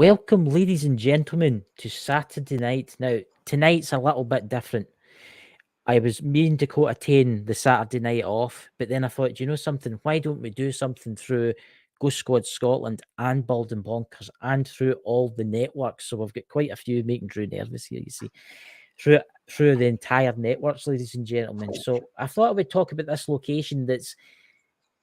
Welcome, ladies and gentlemen, to Saturday night. Now, tonight's a little bit different. I was me and Dakota Tane the Saturday night off, but then I thought, you know something? Why don't we do something through Ghost Squad Scotland and Bald and Bonkers and through all the networks? So we've got quite a few making Drew nervous here, you see, through the entire networks, ladies and gentlemen. So I thought I would talk about this location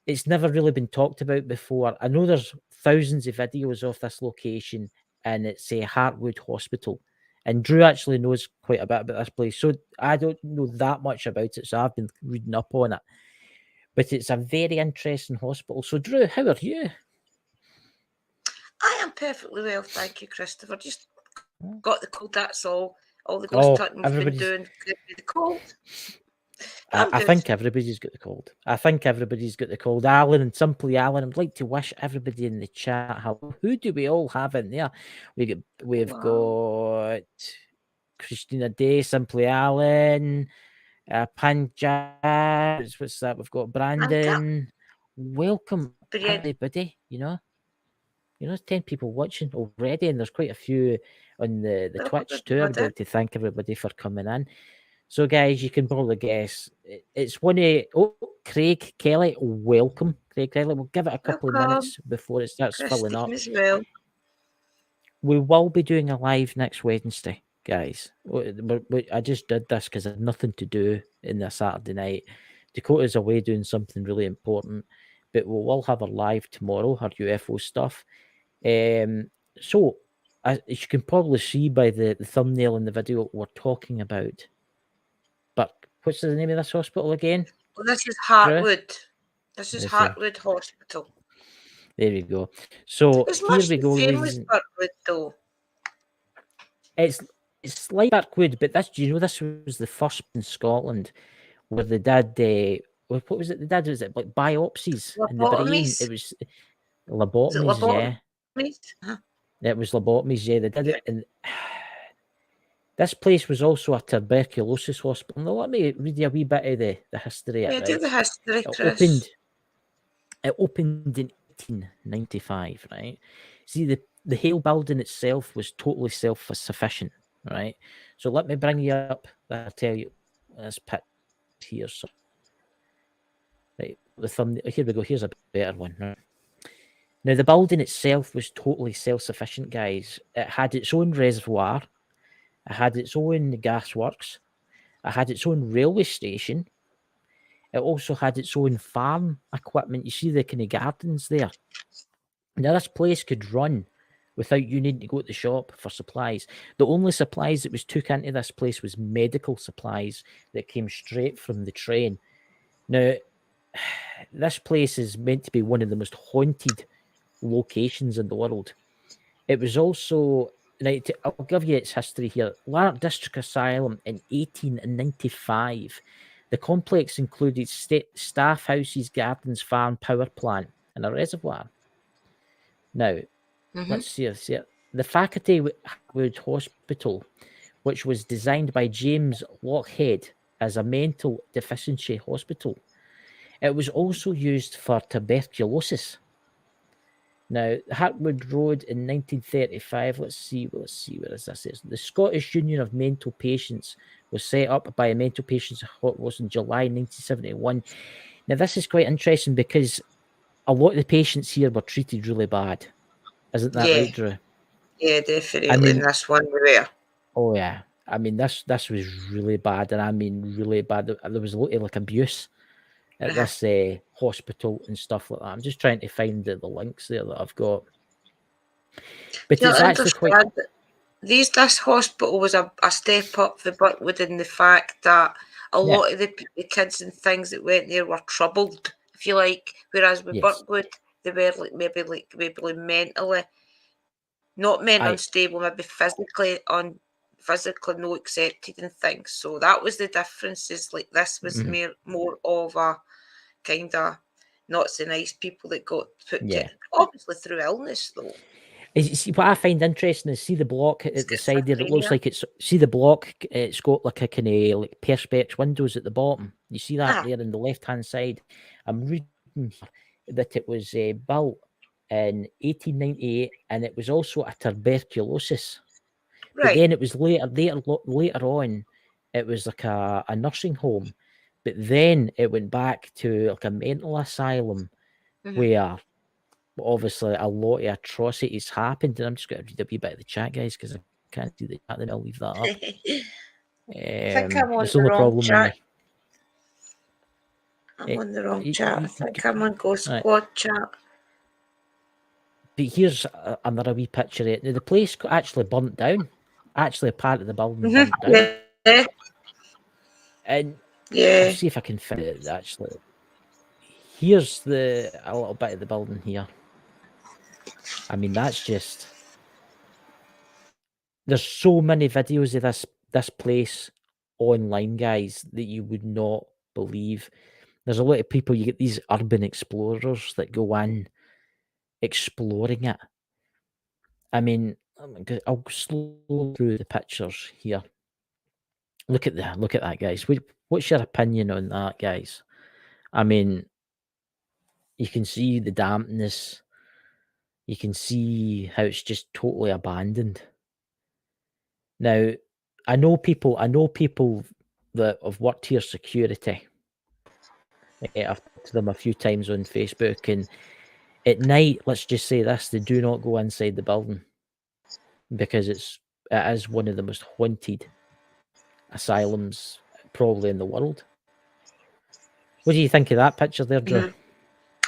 it's never really been talked about before. I know there's thousands of videos of this location, and it's a Heartwood Hospital. And Drew actually knows quite a bit about this place. So I don't know that much about it. So I've been reading up on it. But it's a very interesting hospital. So Drew, how are you? I am perfectly well, thank you, Christopher. Just got the cold, that's all. All the ghost hunting we've been doing, the cold. I think everybody's got the cold. Alan and Simply Alan, I'd like to wish everybody in the chat hello. Who do we all have in there? We've got Christina Day, Simply Alan, Panja. What's that? We've got Brandon. Welcome everybody. There's 10 people watching already, and there's quite a few on the Twitch too. I'd like to thank everybody for coming in. So, guys, you can probably guess it's one of Craig Kelly. Welcome, Craig Kelly. We'll give it a couple of minutes before it starts filling up. Well. We will be doing a live next Wednesday, guys. I just did this because I had nothing to do in the Saturday night. Dakota's away doing something really important, but we will have a live tomorrow, our UFO stuff. So, as you can probably see by the thumbnail in the video, we're talking about. But what's the name of this hospital again? Well, this is Heartwood. This is Heartwood Hospital. There we go. So here we go. Famous Heartwood, though. It's like Heartwood, but this was the first in Scotland where they did what was it? They did was it like biopsies in the brain? It was lobotomies, yeah. It was lobotomies, yeah. They did it, and this place was also a tuberculosis hospital. Now, let me read you a wee bit of the history. Yeah, do the history, Chris. It opened in 1895, right? See, the Hale building itself was totally self-sufficient, right? So let me bring you up. I'll tell you this pit here. So, right, the thumbnail. Here we go. Here's a better one. Right? Now, the building itself was totally self-sufficient, guys. It had its own reservoir. It had its own gasworks. It had its own railway station. It also had its own farm equipment. You see the kind of gardens there. Now, this place could run without you needing to go to the shop for supplies. The only supplies that was took into this place was medical supplies that came straight from the train. Now, this place is meant to be one of the most haunted locations in the world. It was also... Right, I'll give you its history here. Lanark District Asylum in 1895. The complex included staff houses, gardens, farm, power plant, and a reservoir. Now, let's see. The Faculty Wood Hospital, which was designed by James Lochhead as a mental deficiency hospital. It was also used for tuberculosis. Now, Heartwood Road in 1935, let's see, where is this? The Scottish Union of Mental Patients was set up by a mental patients was in July 1971. Now, this is quite interesting because a lot of the patients here were treated really bad. Isn't that right, Drew? Yeah, definitely. In this one we were. Oh, yeah. I mean, this was really bad, and I mean really bad. There was a lot of abuse at this hospital and stuff like that. I'm just trying to find the links there that I've got. But it's actually quite... This hospital was a step up for Burtwood in the fact that a lot of the kids and things that went there were troubled, if you like. Whereas with Burtwood, they were maybe mentally, not mentally unstable, maybe physically not accepted and things. So that was the differences. Like this was more of a kind of not so nice people that got put to, obviously through illness though. See, what I find interesting is see the block at the side there. It looks like see the block. It's got like a kind of like perspex windows at the bottom. You see that there in the left hand side. I'm reading that it was built in 1898, and it was also a tuberculosis. But Right. then it was later on, it was like a nursing home. But then it went back to like a mental asylum where obviously a lot of atrocities happened. And I'm just going to read a wee bit of the chat, guys, because I can't see the chat. Then I'll leave that up. I think I'm on There's the no wrong problem chat. when I'm on the wrong chat. I think I'm on Go Squad chat. But here's another wee picture of it. Now, the place actually burnt down. Actually, a part of the building burnt down. Yeah. And Yeah. I'll see if I can find it, actually. Here's a little bit of the building here. I mean, that's just... There's so many videos of this place online, guys, that you would not believe. There's a lot of people, you get these urban explorers that go in exploring it. I mean, I'll slow through the pictures here. Look at that, guys. What's your opinion on that, guys? I mean, you can see the dampness. You can see how it's just totally abandoned. Now, I know people that have worked here security. I've talked to them a few times on Facebook, and at night, let's just say this: they do not go inside the building because it is one of the most haunted asylums probably in the world. What do you think of that picture there, Drew?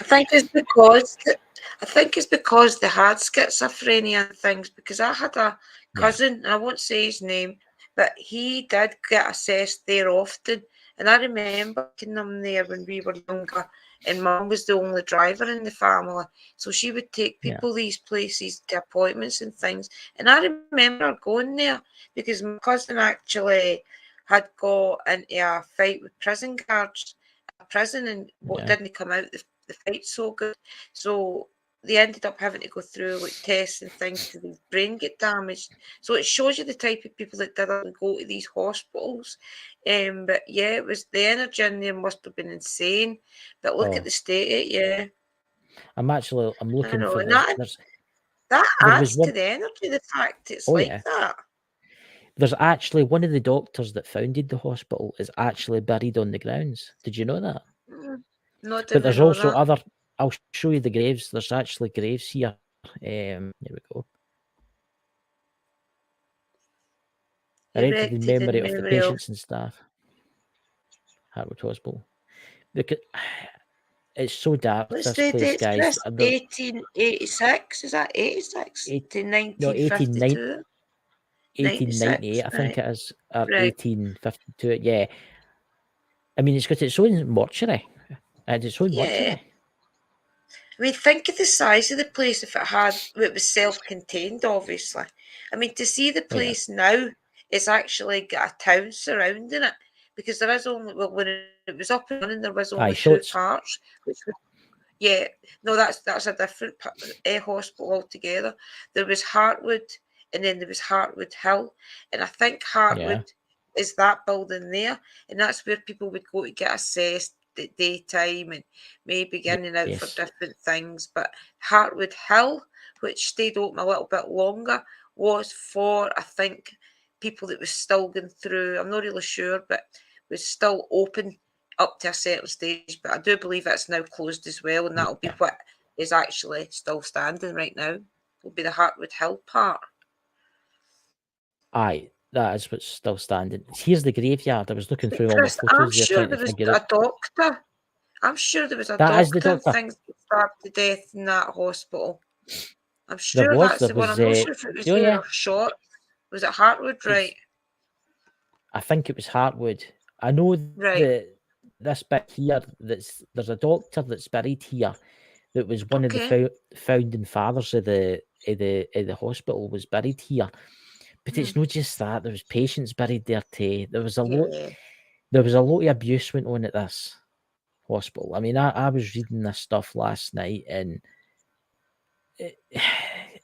I think it's because they had schizophrenia and things. Because I had a cousin, and I won't say his name, but he did get assessed there often. And I remember taking them there when we were younger, and Mum was the only driver in the family, so she would take people these places to appointments and things. And I remember her going there because my cousin actually had got into a fight with prison guards at prison, and didn't come out the fight so good. So they ended up having to go through like tests and things to his brain get damaged. So it shows you the type of people that didn't go to these hospitals. But yeah, it was the energy in there must have been insane. But look at the state of it, I'm looking for this. That adds to the energy, the fact it's that. There's actually one of the doctors that founded the hospital is actually buried on the grounds. Did you know that? No, but there's also other. I'll show you the graves. There's actually graves here. Here we go. Erected in memory of the patients and staff. Heartwood Hospital. Look at it's so dark. What's this the place, dates, guys. Chris? 1886. Is that 86 to 1952? 1898, I think it is, or 1852. Yeah. I mean, it's got its own mortuary. And its own mortuary. I mean, think of the size of the place if it was self-contained, obviously. I mean, to see the place now, it's actually got a town surrounding it, because there is only, well, when it was up and running, there was only two parts. That's a different hospital altogether. There was Heartwood, and then there was Heartwood Hill, and I think Heartwood is that building there, and that's where people would go to get assessed at daytime and maybe in and out for different things. But Heartwood Hill, which stayed open a little bit longer, was for, I think, people that was still going through, I'm not really sure, but was still open up to a certain stage. But I do believe it's now closed as well, and that'll be what is actually still standing right now. Will be the Heartwood Hill part. Aye, that is what's still standing. Here's the graveyard. I was looking through all the photos. I'm sure there was a doctor. I'm sure there was a doctor. Things that starved to death in that hospital. I'm sure that's the one. I'm not sure if it was there or short. Was it Heartwood, right? I think it was Heartwood. I know that this bit here, there's a doctor that's buried here that was one of the founding fathers of the hospital, was buried here. But it's not just that. There was patients buried there too. There was a lot of abuse went on at this hospital. I mean, I was reading this stuff last night, and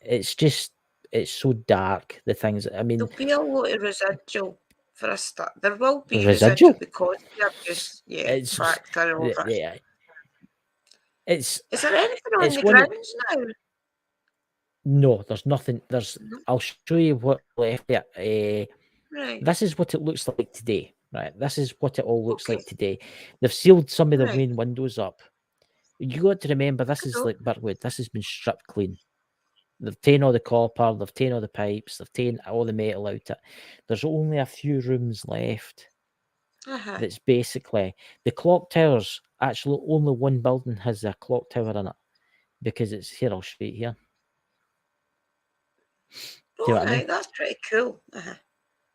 it's so dark. The things. I mean, there'll be a lot of residual for a start. There will be residual because of the abuse. Factor over. Is there anything on the grounds now? No, there's nothing. I'll show you what left there. Right. This is what it looks like today. Right. This is what it all looks Okay. like today. They've sealed some of the Right. main windows up. You got to remember, this is Good. like Birkwood. This has been stripped clean. They've taken all the copper, they've taken all the pipes, they've taken all the metal out it. There's only a few rooms left. That's basically the clock towers. Actually, only one building has a clock tower in it because it's here. I'll show you here. Do you know what I mean? That's pretty cool.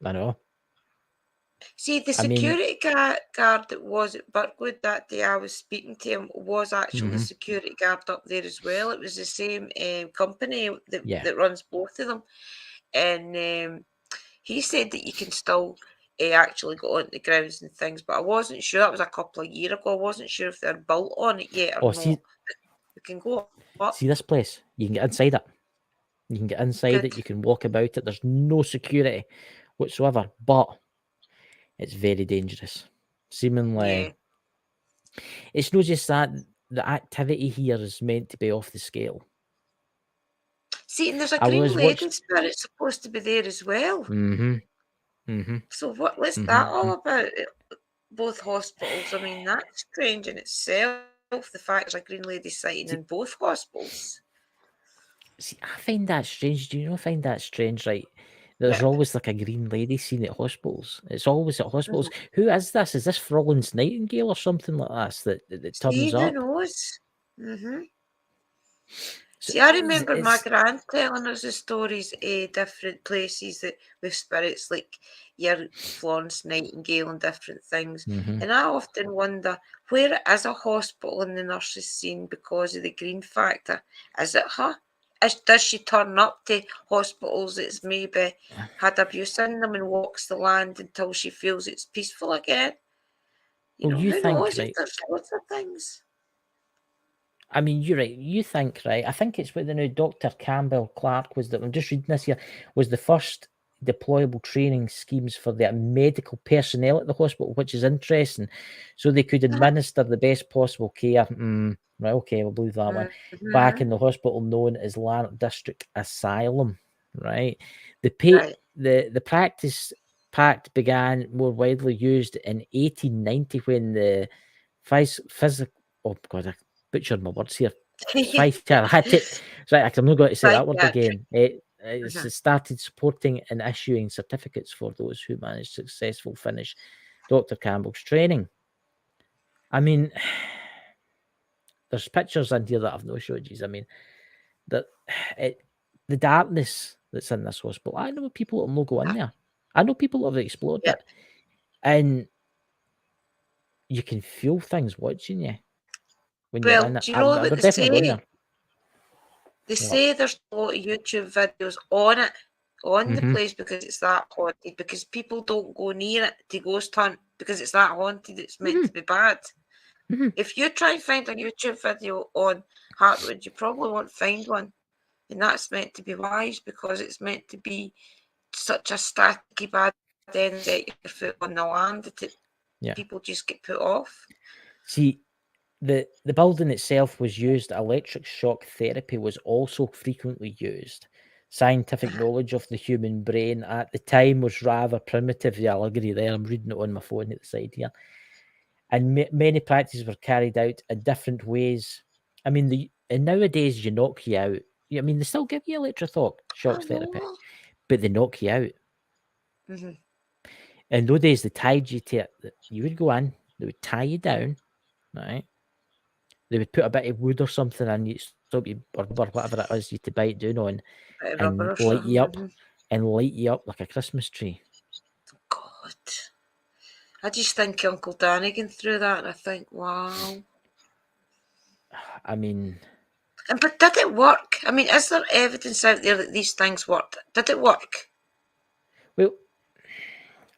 I know. See, the I mean, security guard that was at Birkwood that day I was speaking to him was actually the security guard up there as well. It was the same company yeah. that runs both of them. And he said that you can still actually go onto the grounds and things, but I wasn't sure. That was a couple of years ago. I wasn't sure if they're built on it yet or Oh, not. see, We can go up. see this place. You can get inside it. You can get inside it. You can walk about it. There's no security whatsoever, but it's very dangerous. Seemingly, it's not just that the activity here is meant to be off the scale. See, and there's a green lady spirit supposed to be there as well. So what's that all about? Both hospitals. I mean, that's strange in itself. The fact there's a green lady sighting in both hospitals. See, I find that strange. Do you not find that strange, right? There's always like a green lady seen at hospitals. It's always at hospitals. Who is this? Is this Florence Nightingale or something like this that turns up? Who knows? See, I remember my grand telling us the stories of different places that with spirits, like your Florence Nightingale and different things. And I often wonder where it is a hospital in the nurses scene because of the green factor. Is it her? Does she turn up to hospitals that's maybe had abuse in them and walks the land until she feels it's peaceful again? Well, Who think, knows? right? There's lots of things. I mean, you're right. You think, right? I think it's what the new Dr. Campbell Clark was that I'm just reading this here was the first deployable training schemes for the medical personnel at the hospital, which is interesting. So they could administer the best possible care. Right, okay, we'll believe that one. Back in the hospital known as Lanark District Asylum, right? The practice pact began more widely used in 1890 when the physical. Oh God, I butchered my words here. Psychiatric. Right, I'm not going to say that word again. It started supporting and issuing certificates for those who managed successful finish Dr. Campbell's training. I mean, there's pictures in here that I've no showed you. I mean, the darkness that's in this hospital. I know people that will go in there. I know people that have explored it, and you can feel things watching you when you're in it. Do you know what they say? They say there's a lot of YouTube videos on it, on the place because it's that haunted, because people don't go near it to ghost hunt because it's that haunted, it's meant to be bad. If you try and find a YouTube video on Heartwood, you probably won't find one. And that's meant to be wise because it's meant to be such a staticky bad end, set your foot on the land that people just get put off. See, the building itself was used. Electric shock therapy was also frequently used. Scientific knowledge of the human brain at the time was rather primitive. Yeah, I'll agree there. I'm reading it on my phone at the side here. And many practices were carried out in different ways. I mean, and nowadays you knock you out. I mean, they still give you electric shock therapy, but they knock you out. In those days, they tied you to it. You would go in, they would tie you down, right? They would put a bit of wood or something in you, stop you, or whatever it is you to bite down on, and light you up like a Christmas tree. God, I just think Uncle Dannigan through that, and I think, wow. I mean, but did it work? I mean, is there evidence out there that these things worked? Did it work? Well,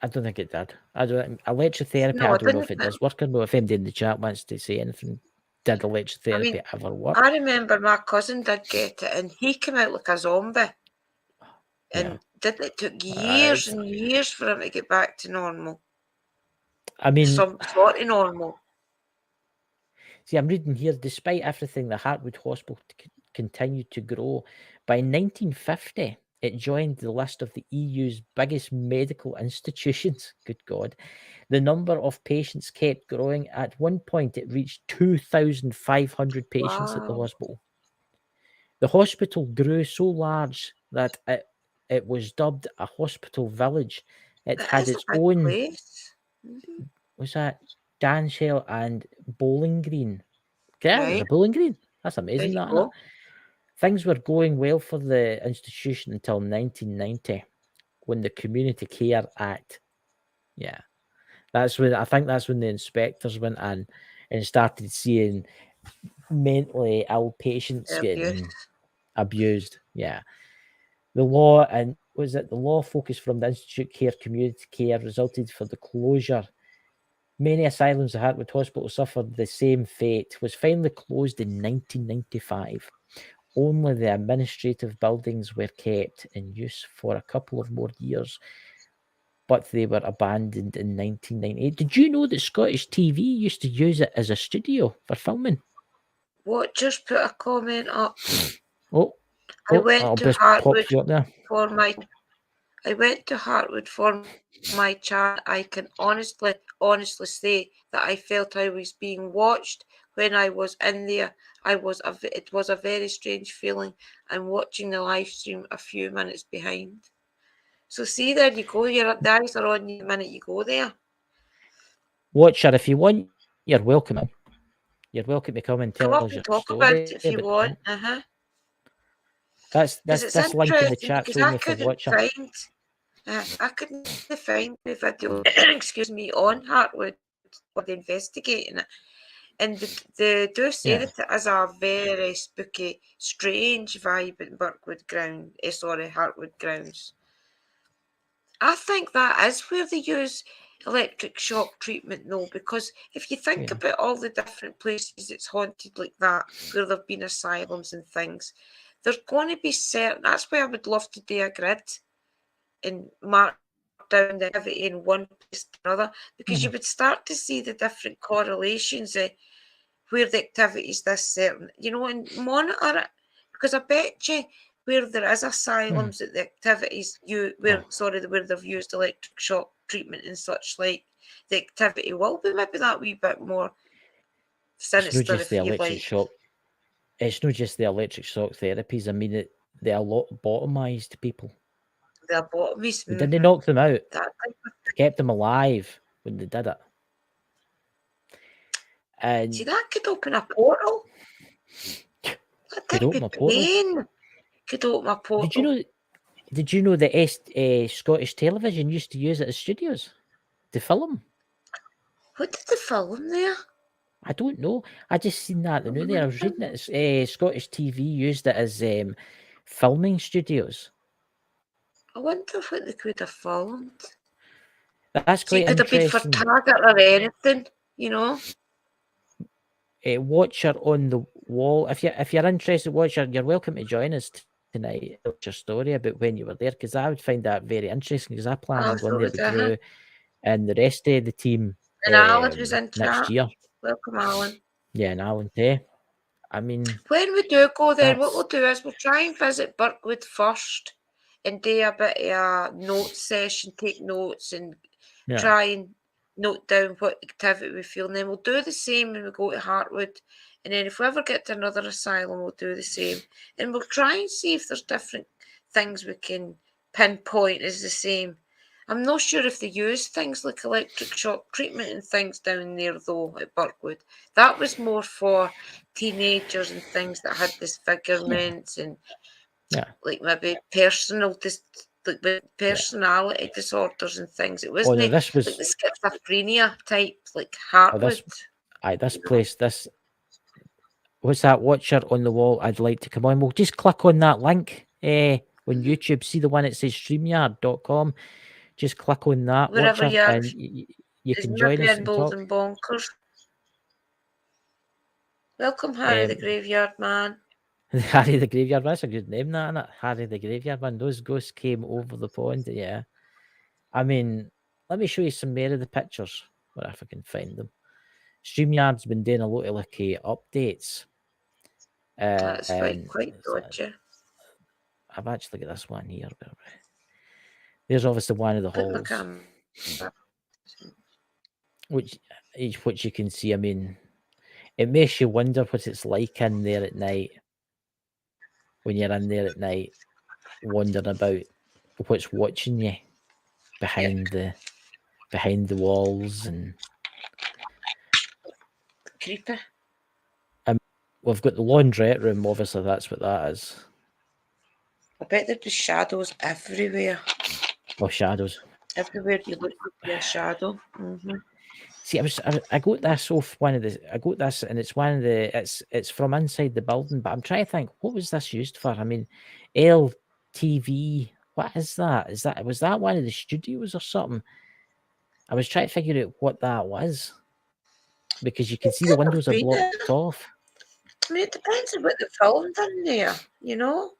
I don't think it did. Electrotherapy, I don't know if it does work or not. If anybody in the chat wants to say anything, did electrotherapy ever work? I remember my cousin did get it, and he came out like a zombie. And it took years and years for him to get back to normal. I mean, some sort of normal. See, I'm reading here, despite everything, the Heartwood Hospital continued to grow. By 1950, it joined the list of the EU's biggest medical institutions. Good God. The number of patients kept growing. At one point, it reached 2,500 patients at the hospital. The hospital grew so large that it was dubbed a hospital village. It had its own place. was that dance hall and bowling green. Yeah, there's a Right. bowling green. That's There amazing, you that, isn't it? go. Things were going well for the institution until 1990, when the Community Care Act. Yeah, that's when I think that's when the inspectors went in and started seeing mentally ill patients getting abused. Yeah, the law and was it the law focus from the Institute Care Community Care resulted for the closure. Many asylums at Heartwood Hospital suffered the same fate. Was finally closed in 1995. Only the administrative buildings were kept in use for a couple of more years, but they were abandoned in 1998. Did you know that Scottish TV used to use it as a studio for filming? What? Just put a comment up. Oh, I went I'll to just pop Heartwood you up there. for my. I went to Heartwood for my chat. I can honestly say that I felt I was being watched when I was in there. It was a very strange feeling. I'm watching the live stream a few minutes behind. So see, there you go. The eyes are on you the minute you go there. Watcher, if you want, you're welcome. You're welcome to come and Come tell up us and your talk about story. it if you But want. that's Because it's this link in the interesting, chat's because I only for couldn't Watcher. find the video, excuse me, on Heartwood or the investigating it. And they do say that it is a very spooky, strange vibe in Heartwood grounds. I think that is where they use electric shock treatment, though, because if you think about all the different places it's haunted like that, where there have been asylums and things, there's going to be certain. That's why I would love to do a grid and mark down the activity in one place to another, because you would start to see the different correlations where the activity is this certain, and monitor it. Because I bet you where there is asylums that the activities where they've used electric shock treatment and such, like, the activity will be maybe that wee bit more sinister, It's not just if the you electric like. shock. It's not just the electric shock therapies. I mean, they lobotomized people. The lobotomies. They didn't knock them out. They kept them alive when they did it. And see, that could open a portal. Could open a portal. Could open a portal. Did you know that Scottish Television used to use it as studios to film? What did they film there? I don't know. I just seen that the new there. I was reading it. Scottish TV used it as filming studios. I wonder what they could have filmed. That's quite it could have been for Target or anything, Watcher on the wall. If you're interested, Watcher, you're welcome to join us tonight. Tell your story about when you were there, because I would find that very interesting. Because I plan on going there with Drew and the rest of the team. And Alan was in next year. Welcome, Alan. Yeah, and Alan too. I mean, when we do go there, what we'll do is we'll try and visit Burkwood first and do a bit of a note session, take notes and try and note down what activity we feel. And then we'll do the same when we go to Heartwood. And then if we ever get to another asylum, we'll do the same. And we'll try and see if there's different things we can pinpoint as the same. I'm not sure if they use things like electric shock treatment and things down there, though, at Burkwood. That was more for teenagers and things that had disfigurements and like maybe personality disorders and things. It wasn't like the schizophrenia type, like Heartwood. What's that, Watcher on the wall? I'd like to come on. We'll just click on that link on YouTube. See the one that says StreamYard.com. Just click on that, Wherever Watcher, and you can join us and talk. Bonkers. Welcome, Harry the Graveyard Man. Harry the Graveyard Man, that's a good name, that, isn't it? Harry the Graveyard Man. Those ghosts came over the pond, yeah. I mean, let me show you some more of the pictures, or if I can find them. StreamYard's been doing a lot of updates. That's And quite dodgy. I've actually got this one here. There's obviously one of the Put my halls, camera. which you can see. I mean, it makes you wonder what it's like in there at night. When you're in there at night, wondering about what's watching you behind the walls, and Creepy. we've got the laundrette room. Obviously, that's what that is. I bet there'd be shadows everywhere. Oh, shadows. Everywhere you look, would be a shadow. See, I got this off one of the. I got this, and it's one of the. It's from inside the building, but I'm trying to think, what was this used for? I mean, LTV. What is that? Was that one of the studios or something? I was trying to figure out what that was, because you can see the windows are blocked off. I mean, it depends on what they filmed in there, you know.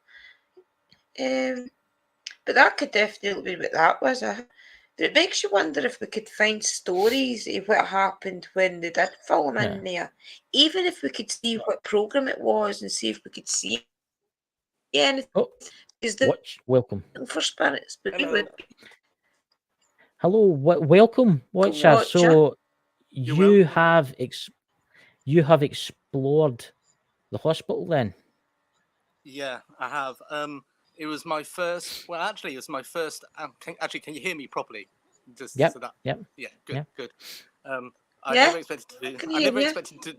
But that could definitely be what that was. But it makes you wonder if we could find stories of what happened when they did film in there. Even if we could see what program it was and see if we could see anything. Oh, watch. Welcome. For spirits, but we would be. Hello, welcome, watcher. So you have explored the hospital then? Yeah, I have. It was my first. Well, actually, it was my first. Can you hear me properly? Just yep. So that. Yep. Yeah. Good. Yep. Good. I never expected to do. I never expected to.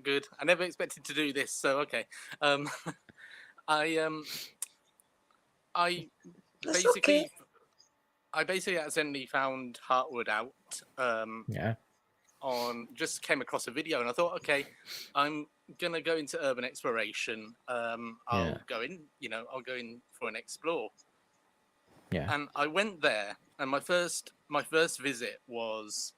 Good. I never expected to do this. So okay. I basically. I basically accidentally found Heartwood out. Just came across a video and I thought, okay, I'm gonna go into urban exploration. I'll go in for an explore. Yeah. And I went there, and my first visit was,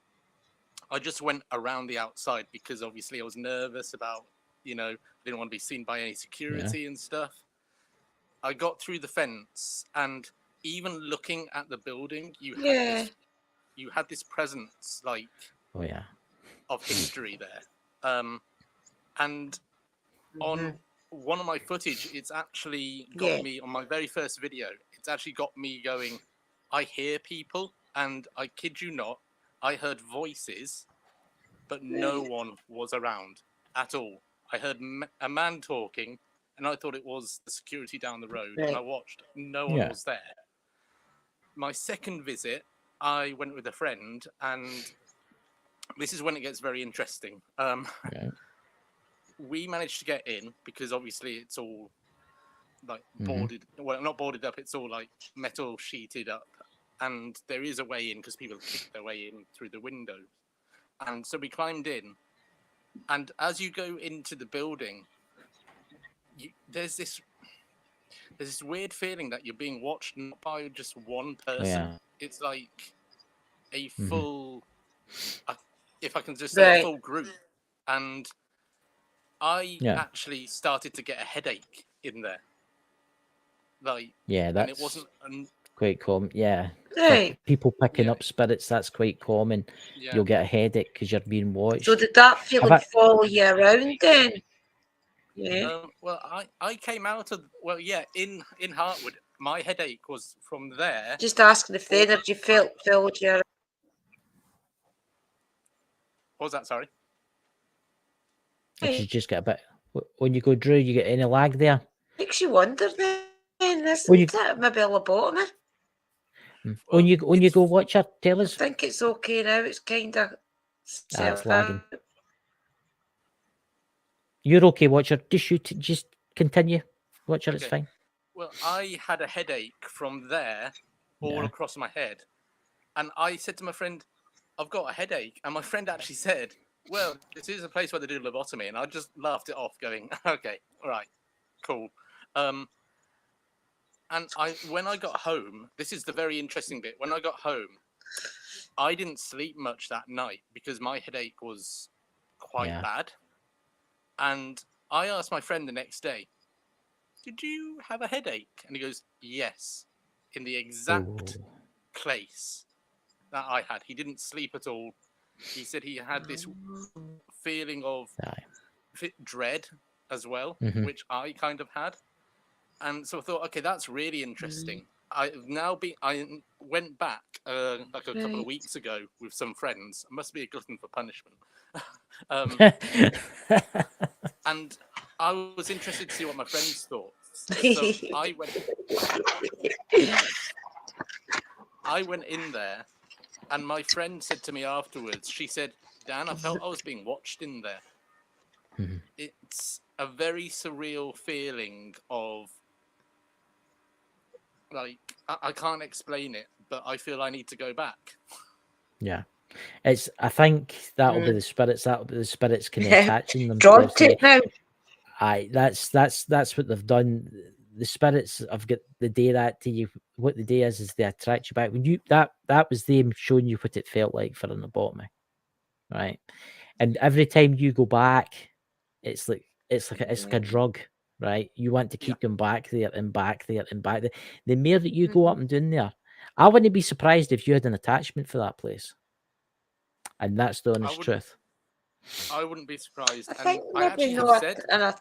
I just went around the outside because obviously I was nervous about, I didn't want to be seen by any security and stuff. I got through the fence, and even looking at the building, you had this presence of history there. And on one of my footage, it's actually got me, on my very first video, it's actually got me going, I hear people, and I kid you not, I heard voices, but no one was around at all. I heard a man talking, and I thought it was the security down the road, and I watched, no one was there. My second visit, I went with a friend, and this is when it gets very interesting. We managed to get in because obviously it's all boarded. Well, not boarded up. It's all metal sheeted up, and there is a way in because people kick their way in through the windows. And so we climbed in, and as you go into the building, there's this weird feeling that you're being watched not by just one person. It's like a full, if I can just say, a full group. And I actually started to get a headache in there. That's and it wasn't quite common. People picking up spirits, that's quite common. You'll get a headache because you're being watched. So did that feeling follow you around then? Yeah. Well, I came out of in Heartwood. My headache was from there. Just asking if the energy followed you around. What was that? Sorry. If you just get a bit when you go, Drew, you get any lag there? Makes you wonder then, isn't it? Maybe a lobotomy. When you go watch her, tell us. I think it's okay now. It's kind of it's lagging. You're okay, watcher. Just continue. Watcher, it's fine. Well, I had a headache from there all across my head. And I said to my friend, I've got a headache. And my friend actually said, well, this is a place where they do lobotomy. And I just laughed it off going, okay, all right, cool. And when I got home, this is the very interesting bit. When I got home, I didn't sleep much that night because my headache was quite bad. And I asked my friend the next day, did you have a headache? And he goes, yes, in the exact place that I had. He didn't sleep at all. He said he had this feeling of dread as well, which I kind of had. And so I thought, okay, that's really interesting. I went back like a couple of weeks ago with some friends. I must be a glutton for punishment. And I was interested to see what my friends thought. So I went in there, and my friend said to me afterwards, she said, Dan, I felt I was being watched in there. It's a very surreal feeling of, like, I can't explain it, but I feel I need to go back. Yeah. I think that'll be the spirits. That'll be the spirits kind of attaching themselves. Aye, that's what they've done. The spirits have got the day that to you. What the day is they attract you back. When you that was them showing you what it felt like for an lobotomy, right? And every time you go back, it's like a drug, right? You want to keep them back there and back there and back there. The more that you go up and down there, I wouldn't be surprised if you had an attachment for that place. And that's the honest truth. I wouldn't be surprised. I think maybe not I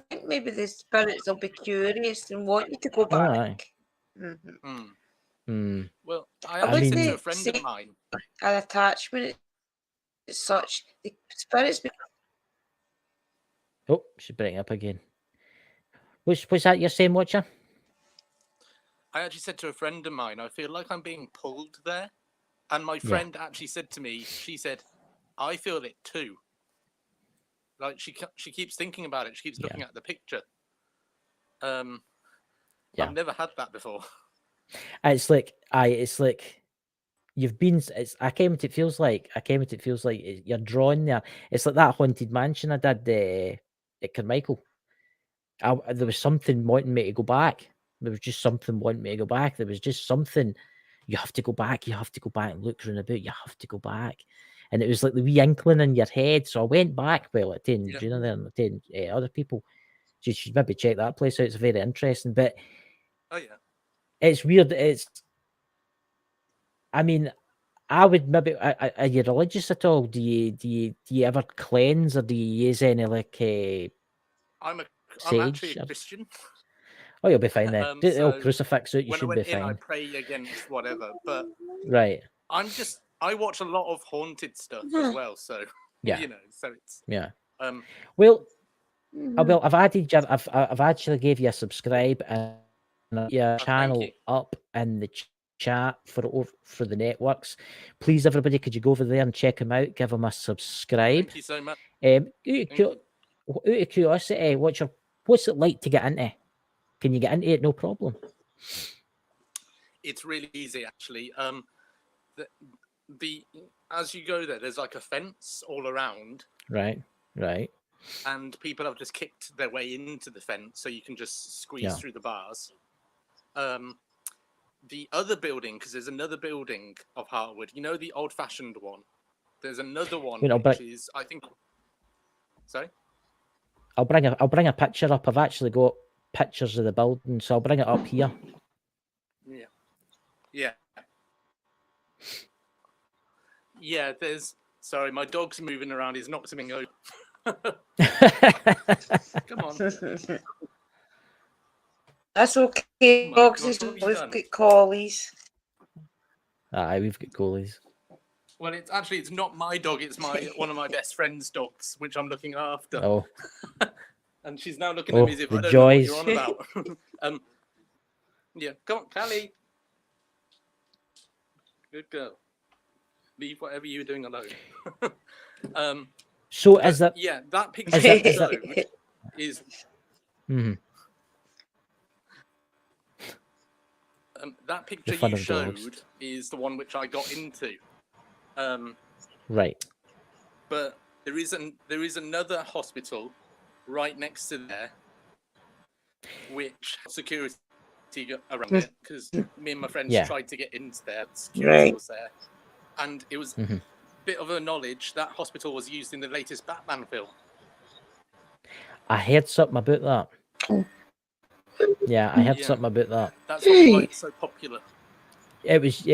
think maybe the spirits will be curious and want you to go back. Well, I actually said to a friend of mine, an attachment is such the spirits. Oh, she's breaking up again. What's that you're saying, Watcher? I actually said to a friend of mine, I feel like I'm being pulled there. And my friend actually said to me, she said, I feel it too. Like she keeps thinking about it. She keeps looking at the picture. I've never had that before. It's like you've been. I came what it feels like. You're drawn there. It's like that haunted mansion I did at Carmichael. There was something wanting me to go back. There was just something wanting me to go back. There was just something. You have to go back. You have to go back and look round about. You have to go back. And it was like the wee inkling in your head. So I went back. Well, at 10, Gina there, and 10 other people. So you should maybe check that place out. It's very interesting. But it's weird. I mean, I would maybe. Are you religious at all? Do you ever cleanse, or do you use any like? I'm actually a Christian. Oh, you'll be fine then. Do the old crucifix out. You should be fine. I pray against whatever, but I watch a lot of haunted stuff as well, so you know, so it's well, I've added you. I've actually gave you a subscribe and your channel up in the chat for the networks. Please, everybody, could you go over there and check them out? Give them a subscribe. Thank you so much. Out of curiosity, what's it like to get into? Can you get into it? No problem. It's really easy, actually. The as you go there, there's like a fence all around. Right. And people have just kicked their way into the fence, so you can just squeeze through the bars. The other building, because there's another building of Heartwood. You know the old-fashioned one. There's another one which is, I think. Sorry. I'll bring a picture up. I've actually got pictures of the building, so I'll bring it up here. Yeah, sorry, my dog's moving around. He's knocked something over. Come on. That's okay. Dogs, we've got collies. Aye, we've got collies. Well, it's not my dog. It's one of my best friend's dogs, which I'm looking after. Oh. And she's now looking at me as if I don't joys. know what you're on about. Come on, Callie. Good girl. Leave whatever you're doing alone. So as that... Yeah, that picture you showed is... that picture you showed is the one which I got into. Right. But there is another hospital right next to there, which security around it, because me and my friends tried to get into there. Security was there, and it was a bit of a knowledge that hospital was used in the latest Batman film. I heard something about that. Yeah, I heard something about that. That's why it's so popular. It was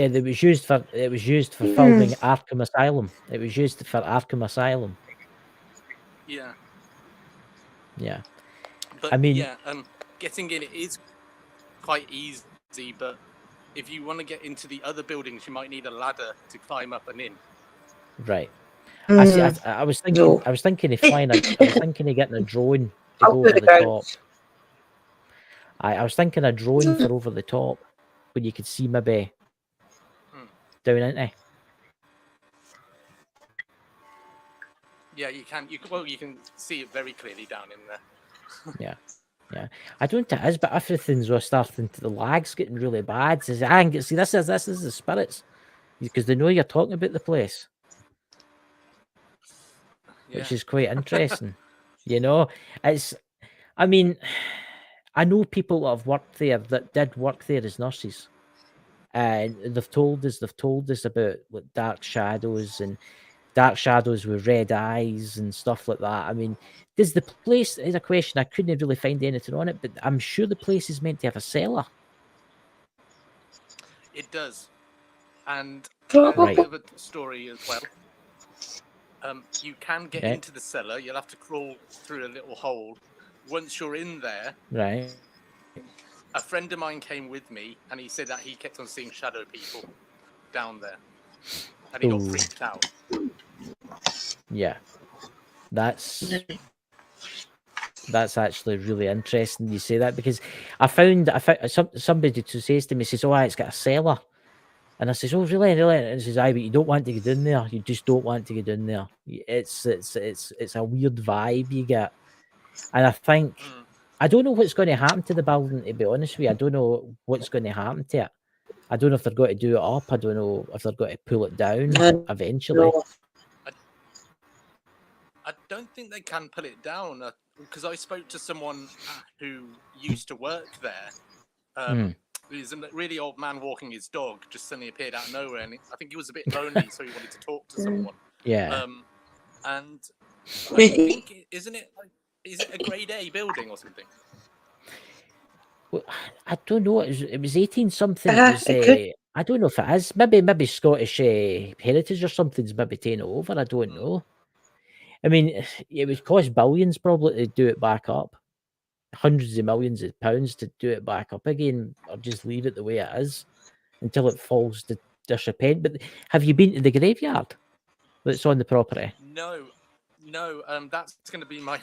used for filming Arkham Asylum. It was used for Arkham Asylum. Yeah. Yeah. But I mean, yeah, getting in it is quite easy, but if you want to get into the other buildings, you might need a ladder to climb up and in. right. I see. I was thinking. No. I was thinking of flying. I was thinking of getting a drone to Up go to over the the top. ground. I was thinking a drone for over the top, when you could see maybe down into. Yeah, you can. You can see it very clearly down in there. Yeah. Yeah, I don't think it is, but everything's starting to, the lag's getting really bad. Says, I can see this is the spirits, because they know you're talking about the place, which is quite interesting. You know, it's. I mean, I know people that have worked there, that did work there as nurses, and they've told us about like dark shadows with red eyes and stuff like that. I mean, does the place, is a question, I couldn't really find anything on it, but I'm sure the place is meant to have a cellar. It does. And Right. a bit of a story as well. You can get into the cellar. You'll have to crawl through a little hole. Once you're in there, right. A friend of mine came with me, and he said that he kept on seeing shadow people down there, and he got freaked out. Yeah, that's actually really interesting you say that, because I found somebody to say to me, says, "Oh, it's got a cellar," and I says, "Oh, really?" And he says, "Aye, but you don't want to get in there. You just don't want to get in there. It's a weird vibe you get." And I think I don't know what's going to happen to the building, to be honest with you. I don't know what's going to happen to it. I don't know if they're going to do it up. I don't know if they're going to pull it down eventually. No. I don't think they can pull it down, because I spoke to someone who used to work there. He's a really old man walking his dog, just suddenly appeared out of nowhere, and I think he was a bit lonely, so he wanted to talk to someone. Yeah. And I think, is it a grade A building or something? Well, I don't know. It was 18 something. I don't know if it is. Maybe Scottish heritage or something's maybe taken it over. I don't know. I mean, it would cost billions probably to do it back up. Hundreds of millions of pounds to do it back up again, or just leave it the way it is until it falls to disrepair. But have you been to the graveyard that's on the property? No. That's going to be my.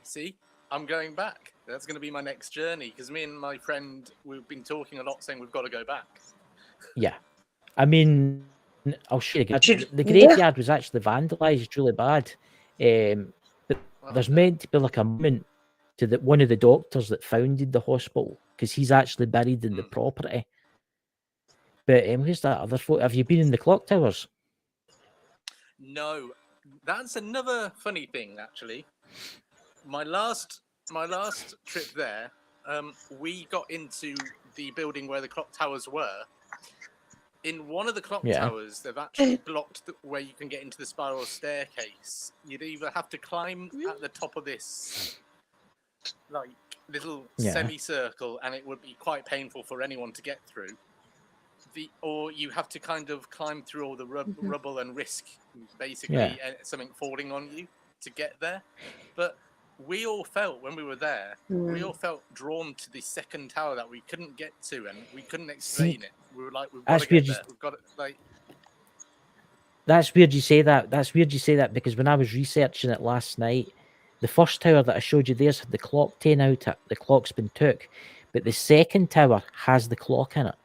See, I'm going back. That's going to be my next journey, because me and my friend, we've been talking a lot, saying we've got to go back. Yeah, I mean, I'll show you. The graveyard was actually vandalised really bad. But there's meant to be like a monument to one of the doctors that founded the hospital, because he's actually buried in the property. But where's that other photo? Have you been in the clock towers? No, that's another funny thing, actually. My last trip there, we got into the building where the clock towers were. In one of the clock towers, they've actually blocked where you can get into the spiral staircase. You'd either have to climb at the top of this like little semicircle, and it would be quite painful for anyone to get through. Or you have to kind of climb through all the rubble and risk basically something falling on you to get there. But we all felt, when we were there, we all felt drawn to the second tower that we couldn't get to, and we couldn't explain it. We were like, we've got to get there. We've got to, like. That's weird you say that. Because when I was researching it last night, the first tower that I showed you there's had the clock taken out. The clock's been took, but the second tower has the clock in it.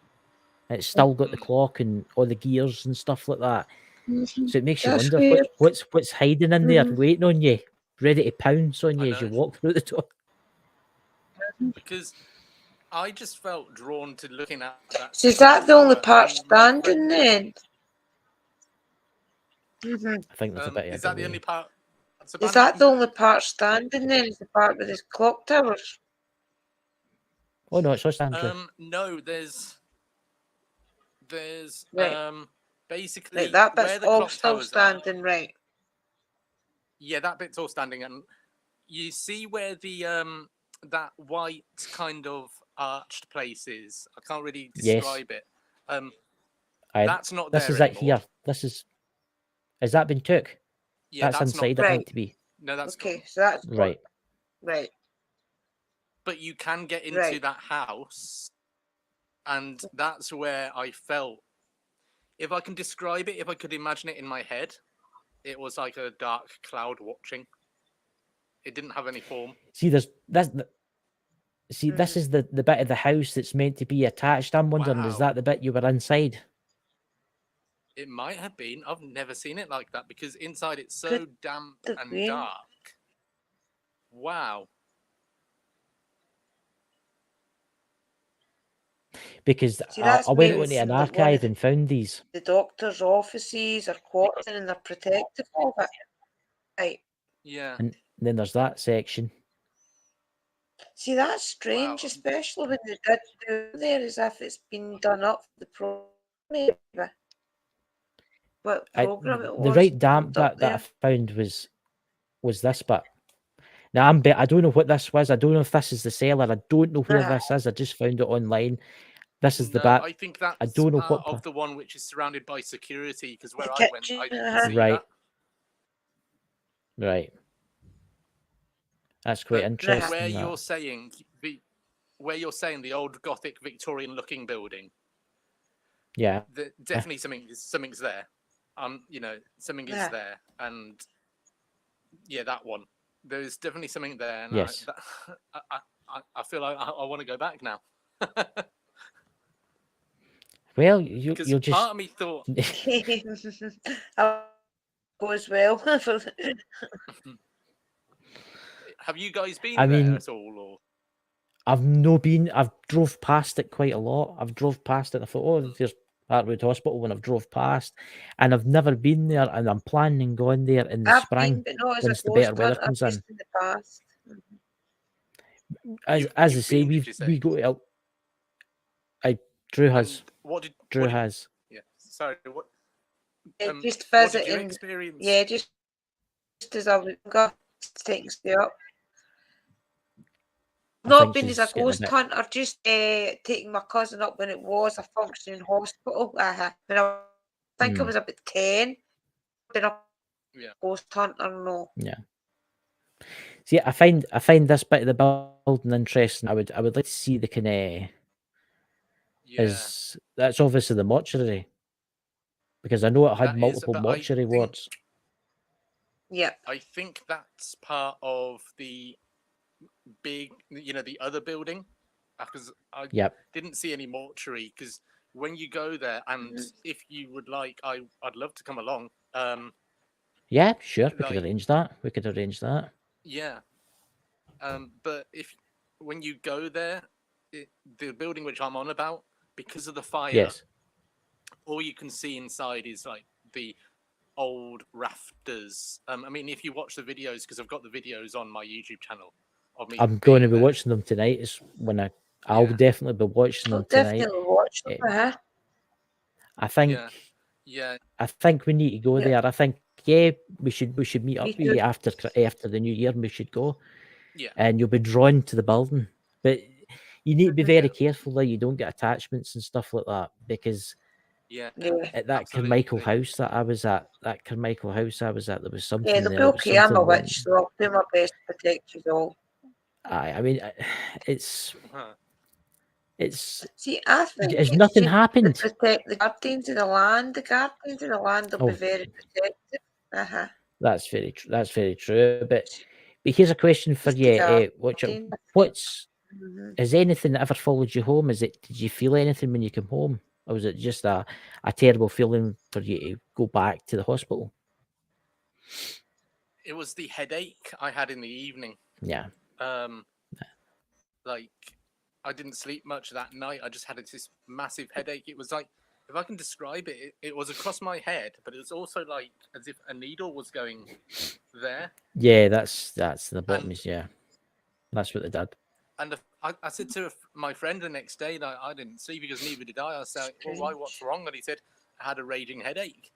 It's still got the clock and all the gears and stuff like that. So it makes you wonder what's hiding in there, waiting on you, ready to pounce on you as you walk through the door. Because I just felt drawn to looking at that. So is that the only part standing then? I think there's a bit. Is that the only part? Is that the only part standing then? Is the part with the clock towers? Oh no, it's all standing. No, there's basically that bit's all still standing, right? Yeah, that bit's all standing, and you see where the that white kind of arched place is. I can't really describe it. That's not this there is anymore. it here. Has that been took? Yeah, that's inside not, it right. meant to be. No, that's okay. gone. So that's right. Right. But you can get into that house, and that's where I felt. If I can describe it, if I could imagine it in my head, it was like a dark cloud watching. It didn't have any form. See, this is the bit of the house that's meant to be attached. I'm wondering, is that the bit you were inside? It might have been. I've never seen it like that because inside it's so damp and dark. Wow. Because I went onto an archive and found these. The doctor's offices are quarters and they're protective of it. Right. Yeah. And then there's that section. See, that's strange, especially when they did do there as if it's been done up for the program. What program it was? The right damp bit that I found was this bit. Now I don't know what this was. I don't know if this is the cellar. I don't know where this is. I just found it online. This is the bit. I think that's I don't know part of the one which is surrounded by security because where I went, I didn't see that. Right. Right. That's quite interesting. Where you're saying the old Gothic Victorian-looking building. Yeah. Definitely something's there. Something is there, and that one. There's definitely something there. And yes. I feel like I want to go back now. Well, you'll just. Part of me thought. I'll go as well. Have you guys been there at all? Or? I've no been. I've drove past it quite a lot. I've drove past it and I thought, oh, there's Heartwood Hospital when I've drove past. And I've never been there, and I'm planning on going there in the spring once the better weather comes in. The past. As I say, we go to Drew has. Drew has. Yeah. Sorry. What? Just visiting. What did you experience? Yeah, just as I was taking stay up. Not been as a ghost hunter, just taking my cousin up when it was a functioning hospital. When I think I was about 10. Been a ghost hunter, no. Yeah. See, I find this bit of the building interesting. I would like to see the kind of. That's obviously the mortuary, because I know it had multiple mortuary wards. Yeah, I think that's part of the big, the other building, because I didn't see any mortuary. Because when you go there, and if you would like, I'd love to come along. Yeah, sure, we could arrange that. Yeah, but when you go there, the building which I'm on about, because of the fire, all you can see inside is like the old rafters. I mean, if you watch the videos, because I've got the videos on my YouTube channel of me. I'm going to be watching them tonight. Is when I'll definitely be watching them tonight. Definitely watch them. I think. Yeah. I think we need to go there. I think we should meet up after the new year, and we should go. Yeah. And you'll be drawn to the building, but you need to be very careful that you don't get attachments and stuff like that, because at that Carmichael house that I was at, there was something. Yeah, they'll be okay. I'm a witch, so I'll do my best to protect you all. I mean, it's. See, I think has nothing happened. To protect the guardians of the land. The guardians of the land will be very protective. That's very true. But here's a question for you. Has anything ever followed you home? Did you feel anything when you came home, or was it just a terrible feeling for you to go back to the hospital? It was the headache I had in the evening. Yeah. Like, I didn't sleep much that night. I just had this massive headache. It was like, if I can describe it, it was across my head, but it was also like as if a needle was going there. Yeah, that's the bottom. That's what they did. And I said to my friend the next day that I didn't sleep because neither did I. I said, "Well, why? What's wrong?" And he said, "I had a raging headache."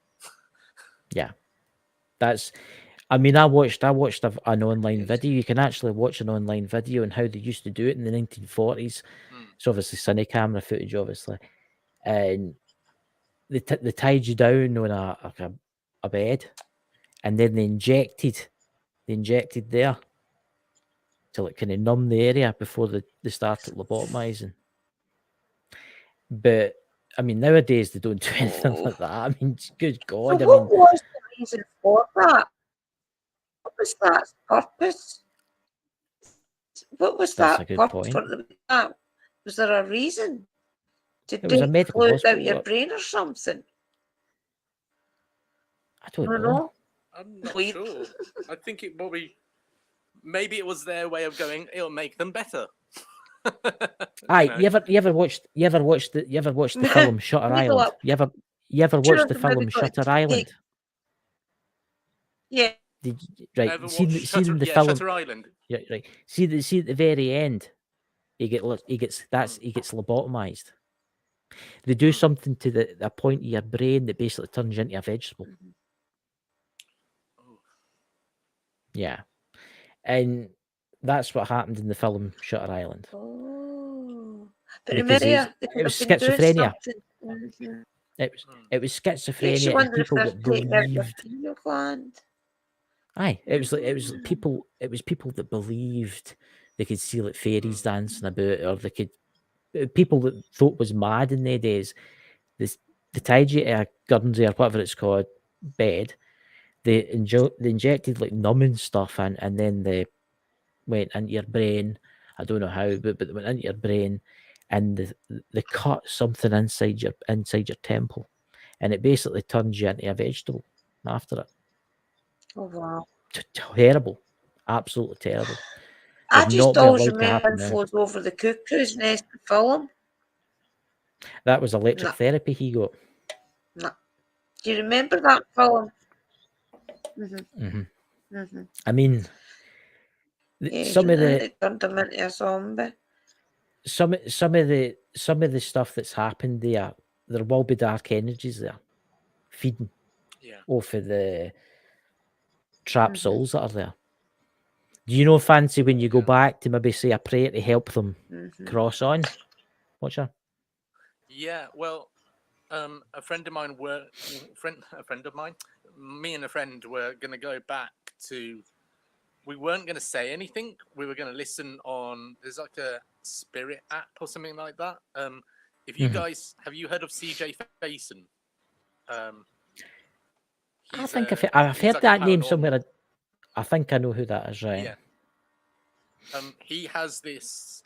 Yeah, I mean, I watched an online video. You can actually watch an online video on how they used to do it in the 1940s. It's obviously cine camera footage, obviously. and they tied you down on a bed, and then they injected there to like kind of numb the area before they started lobotomizing. But I mean, nowadays they don't do anything like that. I mean, good God! So what was the reason for that? What was that purpose? What was that purpose for that? Was there a reason? Did it was a medical hospital out your brain or something? I don't know. I'm not sure. I think it maybe it was their way of going, it'll make them better. You ever watched the film Shutter Island? You ever watched the film Shutter Island? Yeah. Shutter Island. Yeah, right. See at the very end, he gets lobotomized. They do something to the point of your brain that basically turns you into a vegetable. Yeah, and that's what happened in the film Shutter Island. Oh, but because remember, it was schizophrenia. Mm-hmm. It was schizophrenia and people that believed. Aye, it was people that believed they could see like fairies dancing about, or they could people that thought was mad in their days. They tied you to a Guernsey or whatever it's called bed. They injected like numbing stuff and then they went into your brain. I don't know how, but they went into your brain, and they cut something inside your temple, and it basically turns you into a vegetable after it. Oh wow! Terrible, absolutely terrible. I just always remember flows over the cuckoo's nest film. That was electric therapy he got. No. Do you remember that film? I mean, some of the it turned him into a zombie. Some of the stuff that's happened there will be dark energies there feeding off of the trapped souls that are there. Do you know, Fancy, when you go back to maybe say a prayer to help them cross on? What's that? Yeah, well, a friend of mine me and a friend were going to go back to. We weren't going to say anything. We were going to listen on. There's like a spirit app or something like that. If you guys have you heard of CJ Faison? I think I've heard that name somewhere. I think I know who that is, right? Yeah. He has this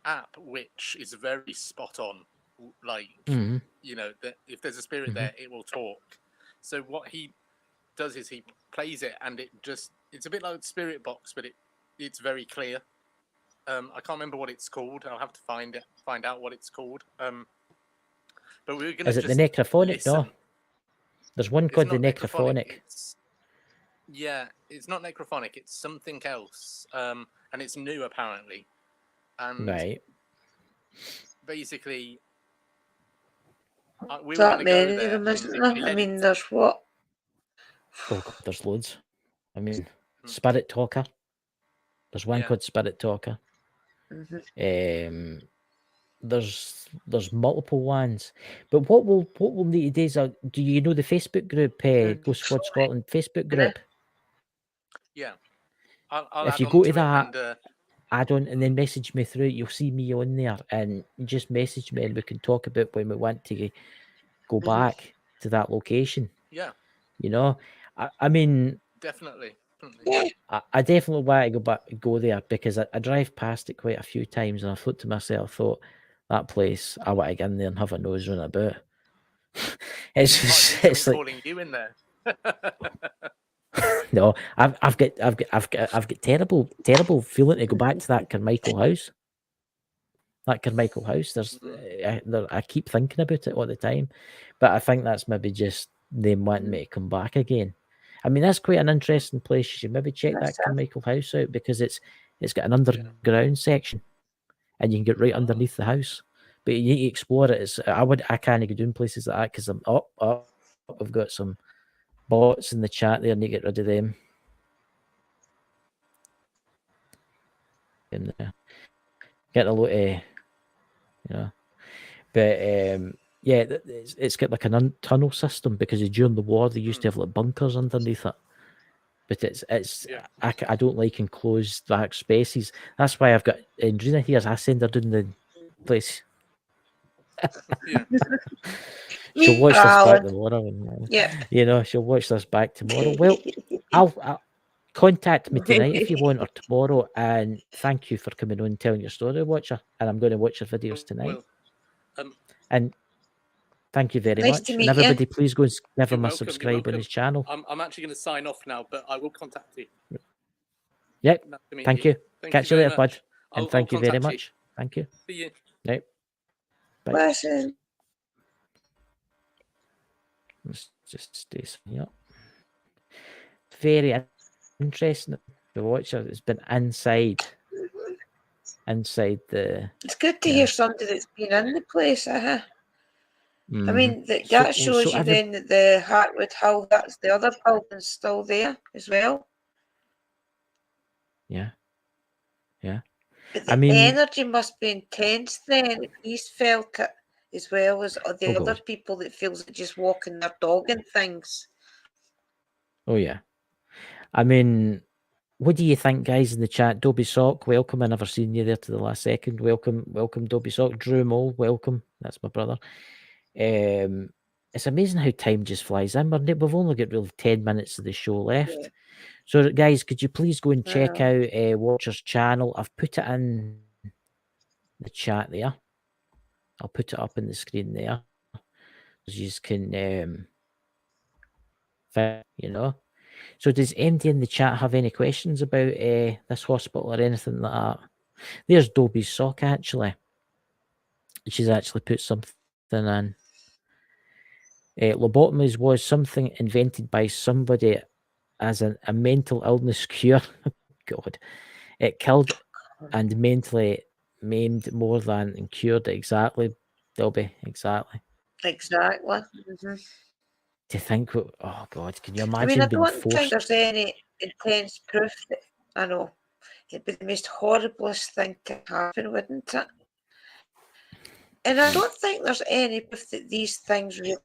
app which is very spot on. Like you know, that if there's a spirit there, it will talk. So what he does is he plays it, and it's a bit like Spirit Box, but it's very clear. I can't remember what it's called. I'll have to find out what it's called. But we were going to. Is it the Necrophonic? No. There's one called the Necrophonic. It's not Necrophonic. It's something else, and it's new apparently. And right. Basically, we were going to go there. I mean, there's what? Oh God, there's loads. I mean, Spirit Talker. There's one called Spirit Talker. There's multiple ones, but what we'll need to do is, do you know the Facebook group, Ghost Squad Scotland Facebook group? Yeah. I'll if you go to that, add on and then message me through it. You'll see me on there, and just message me, and we can talk about when we want to go back to that location. Yeah. You know, I mean, definitely. I definitely want to go there because I drive past it quite a few times, and I thought to myself, that place, I want to get in there and have a nose run about. It's like calling you in there. No, I've got terrible feeling to go back to that Carmichael house. That Carmichael house. I keep thinking about it all the time, but I think that's maybe just them wanting me to come back again. I mean, that's quite an interesting place. You should maybe check that Carmichael house out because it's got an underground section, and you can get right underneath the house. But you need to explore it. I can't go doing places like that because I've got some bots in the chat there. I need to get rid of them. In there, get a lot of, but Yeah, it's got like a tunnel system because during the war they used to have like bunkers underneath it. But I don't like enclosed dark spaces. That's why I've got Andrina here. I send her down the place. Yeah. She'll watch this back tomorrow. And, she'll watch this back tomorrow. Well, I'll contact me tonight if you want, or tomorrow. And thank you for coming on and telling your story, Watcher. And I'm going to watch your videos tonight. And thank you very much. And everybody, please go and give him a subscribe on his channel. I'm actually going to sign off now, but I will contact you. Yep. Thank you. Catch you later, bud. And thank you very you. much. Thank you. See you. Right. Bye. Listen. Let's just stay here. Very interesting. The Watcher has been inside the. It's good to hear somebody that's been in the place. I mean, that shows you then that the Heartwood Hill, that's the other building still there as well. Yeah. Yeah. But the energy must be intense then if he's felt it as well as the other people that feels it just walking their dog and things. Oh, yeah. I mean, what do you think, guys, in the chat? Dobby Sock, welcome. I never seen you there to the last second. Welcome, Dobby Sock. Drew Mole, welcome. That's my brother. It's amazing how time just flies in. We've only got really 10 minutes of the show left. Yeah. So, guys, could you please go and check out Watcher's channel? I've put it in the chat there. I'll put it up on the screen there. You can, So does anybody in the chat have any questions about this hospital or anything like that? There's Dobby's Sock, actually. She's actually put something in. Lobotomies was something invented by somebody as a mental illness cure. God. It killed and mentally maimed more than and cured. Exactly, Dobby. Exactly. Exactly. Mm-hmm. To think, oh God, can you imagine? I mean, I don't think there's any intense proof that, I know, it'd be the most horriblest thing to happen, wouldn't it? And I don't think there's any proof that these things really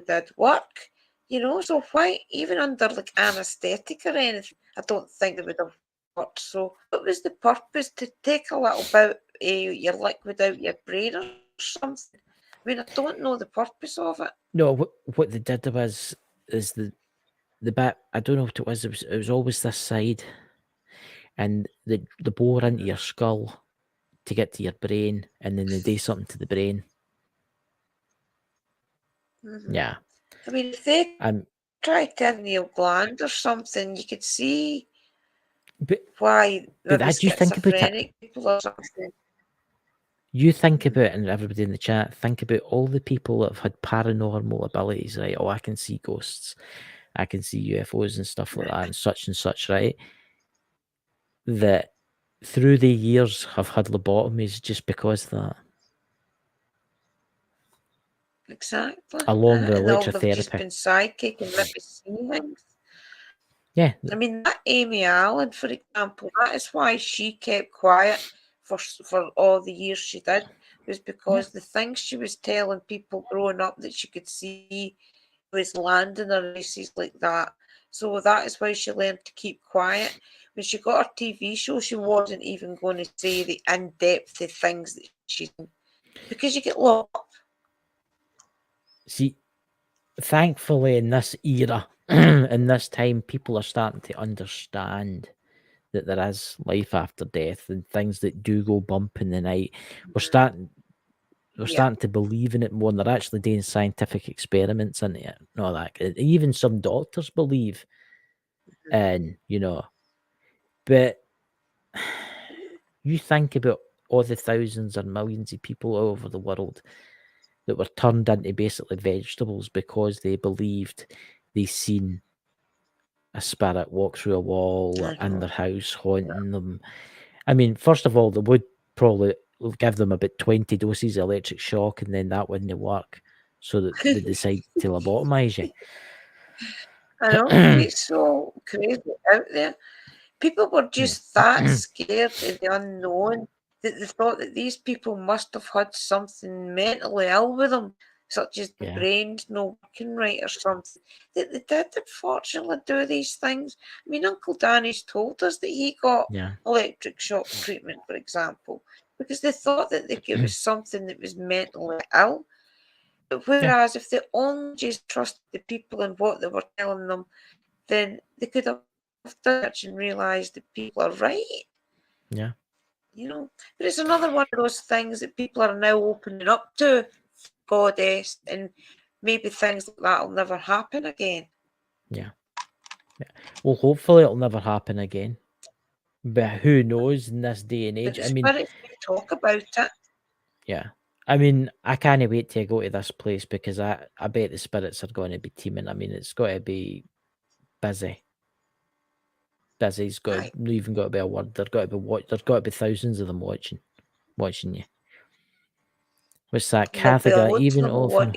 did work, so why, even under like anesthetic or anything, I don't think it would have worked. So what was the purpose? To take a little bit your liquid out your brain or something? I mean, I don't know the purpose of it. No, what they did is the bit, I don't know what it was. It was always this side, and the bore into your skull to get to your brain, and then they do something to the brain. Mm-hmm. Yeah. I mean, if they tried pineal gland or something, you could see why. But as you think about it, people or something. You think about, and everybody in the chat, think about all the people that have had paranormal abilities, right? Oh, I can see ghosts, I can see UFOs and stuff like that, and such, right? That through the years have had lobotomies just because of that. Exactly. Along with electrotherapy. They've just been psychic and maybe see things. Yeah. I mean, that Amy Allen, for example, that is why she kept quiet for all the years she did, was because the things she was telling people growing up that she could see was landing on races like that. So that is why she learned to keep quiet. When she got her TV show, she wasn't even going to say the in-depth of things that she's doing, because you get locked up. See, thankfully in this era, in this time, people are starting to understand that there is life after death and things that do go bump in the night. We're starting to believe in it more, and they're actually doing scientific experiments in it. No, that even some doctors believe in, but you think about all the thousands or millions of people all over the world that were turned into basically vegetables because they believed they seen a spirit walk through a wall in their house haunting them. I mean, first of all, they would probably give them about 20 doses of electric shock, and then that wouldn't work, so that they decide to lobotomize you. I know, it's so crazy out there. People were just that scared of the unknown that they thought that these people must have had something mentally ill with them, such as the brain's not working right or something. They did unfortunately do these things. I mean, Uncle Danny's told us that he got electric shock treatment, for example, because they thought that it was something that was mentally ill. But whereas if they only just trusted the people and what they were telling them, then they could have done it and realised that people are right. Yeah. You know, but it's another one of those things that people are now opening up to, goddess, and maybe things like that will never happen again. Yeah. Well, hopefully it'll never happen again. But who knows in this day and age? But the spirits may talk about it. Yeah. I mean, I can't wait to go to this place because I bet the spirits are going to be teeming. I mean, it's got to be busy. Busy's got not even got to be a word. There's got to be thousands of them watching you. What's that? Kathy got even often.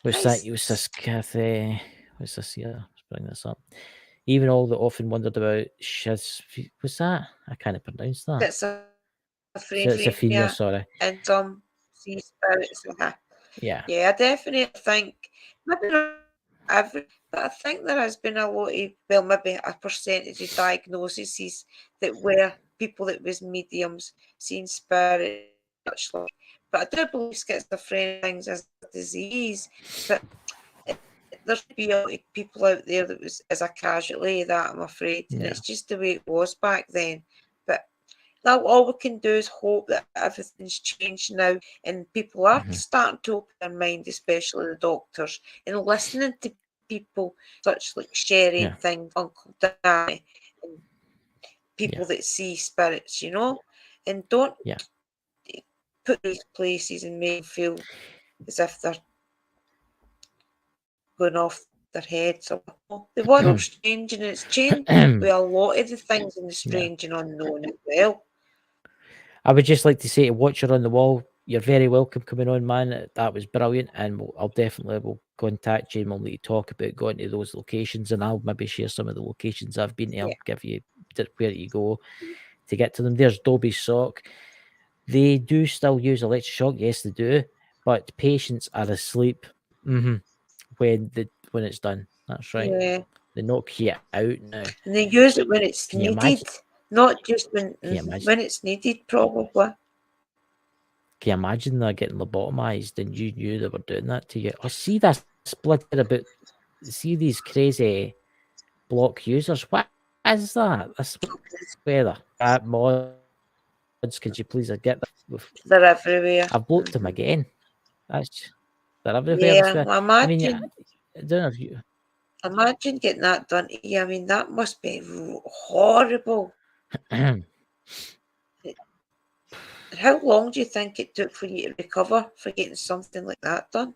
What's that? What's this, Kathy? What's this here? Let's bring this up. Even all that often wondered about shiz. What's that? I can't pronounce that. It's a female, sorry. And some sea spirits. Yeah. Yeah, I definitely think maybe not every, but I think there has been a lot of, well, maybe a percentage of diagnoses that were people that was mediums seeing spirits. But I do believe schizophrenia things as a disease. But there's be a lot of people out there that was as a casualty of that, I'm afraid. And it's just the way it was back then. But now all we can do is hope that everything's changed now and people are starting to open their mind, especially the doctors, and listening to people such like Sherry and things, Uncle Danny, and people that see spirits, you know, and don't put these places and make them feel as if they're going off their heads. The world's changing, and it's changed with a lot of the things in the strange and unknown as well. I would just like to say to Watcher on the Wall, you're very welcome coming on, man. That was brilliant, and I'll definitely contact you and we'll need to talk about going to those locations, and I'll maybe share some of the locations I've been to. I'll give you where you go to get to them. There's Dobie Sock. They do still use electric shock, yes, they do, but patients are asleep when it's done. That's right. Yeah. They knock you out now. And they use it when it's needed, not just when it's needed, probably. Can you imagine they're getting lobotomized and you knew they were doing that to you? Oh, see this split about, see these crazy block users. What is that? This weather. Mods, could you please get that? They're everywhere. I've blocked them again. They're everywhere. Yeah, well, imagine. I mean, I don't know if you... Imagine getting that done to you. I mean, that must be horrible. How long do you think it took for you to recover for getting something like that done?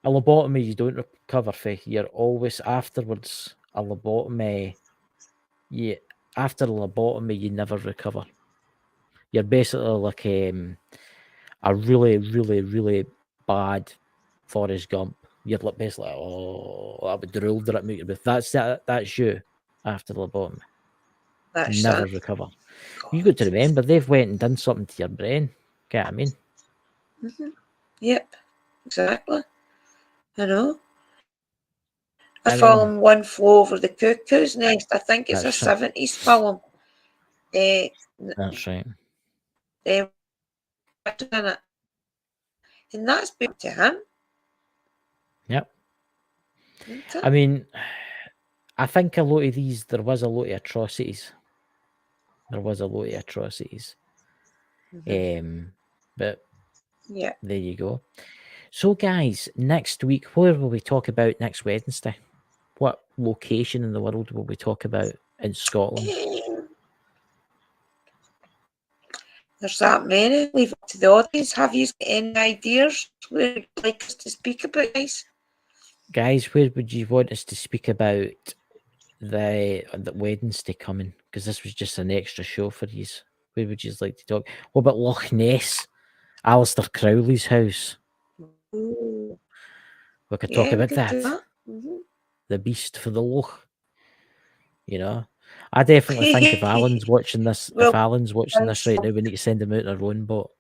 A lobotomy you don't recover for. You're always afterwards. A lobotomy, after a lobotomy you never recover. You're basically like a really, really, really bad Forrest Gump. You're like basically, I would roll the rip with. That's you after the lobotomy. That's never recover. You got to remember they've went and done something to your brain. Get what I mean? Yep, exactly. I know. A film, One Flew Over the Cuckoo's Nest. I think it's a 70s film. That's right. And that's been to him. Yep. I mean, I think a lot of these, there was a lot of atrocities. But yeah, there you go. So, guys, next week, where will we talk about next Wednesday? What location in the world will we talk about in Scotland? There's that many. Leave it to the audience. Have you any ideas where you'd like us to speak about, guys? Guys, where would you want us to speak about the Wednesday coming? Because this was just an extra show for you. Where would you like to talk? What about Loch Ness? Alistair Crowley's house. Ooh. We could talk about that. Mm-hmm. The beast for the Loch. You know, I definitely think if Alan's watching this, right now, we need to send him out in our own boat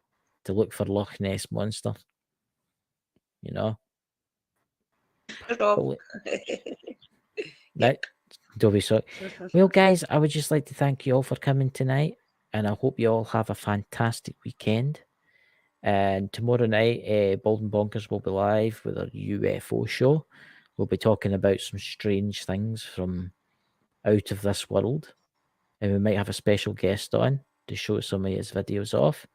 to look for Loch Ness Monster. You know? Right? Don't be sorry. Well, guys, I would just like to thank you all for coming tonight, and I hope you all have a fantastic weekend. And tomorrow night, Bald and Bonkers will be live with our UFO show. We'll be talking about some strange things from out of this world, and we might have a special guest on to show some of his videos off.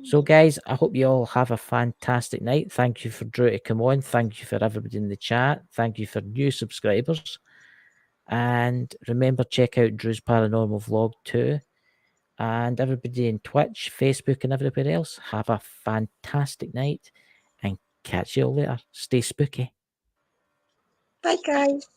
So, guys, I hope you all have a fantastic night. Thank you for Drew to come on. Thank you for everybody in the chat. Thank you for new subscribers. And remember, check out Drew's Paranormal Vlog too. And everybody in Twitch, Facebook, and everywhere else, have a fantastic night and catch you all later. Stay spooky. Bye, guys.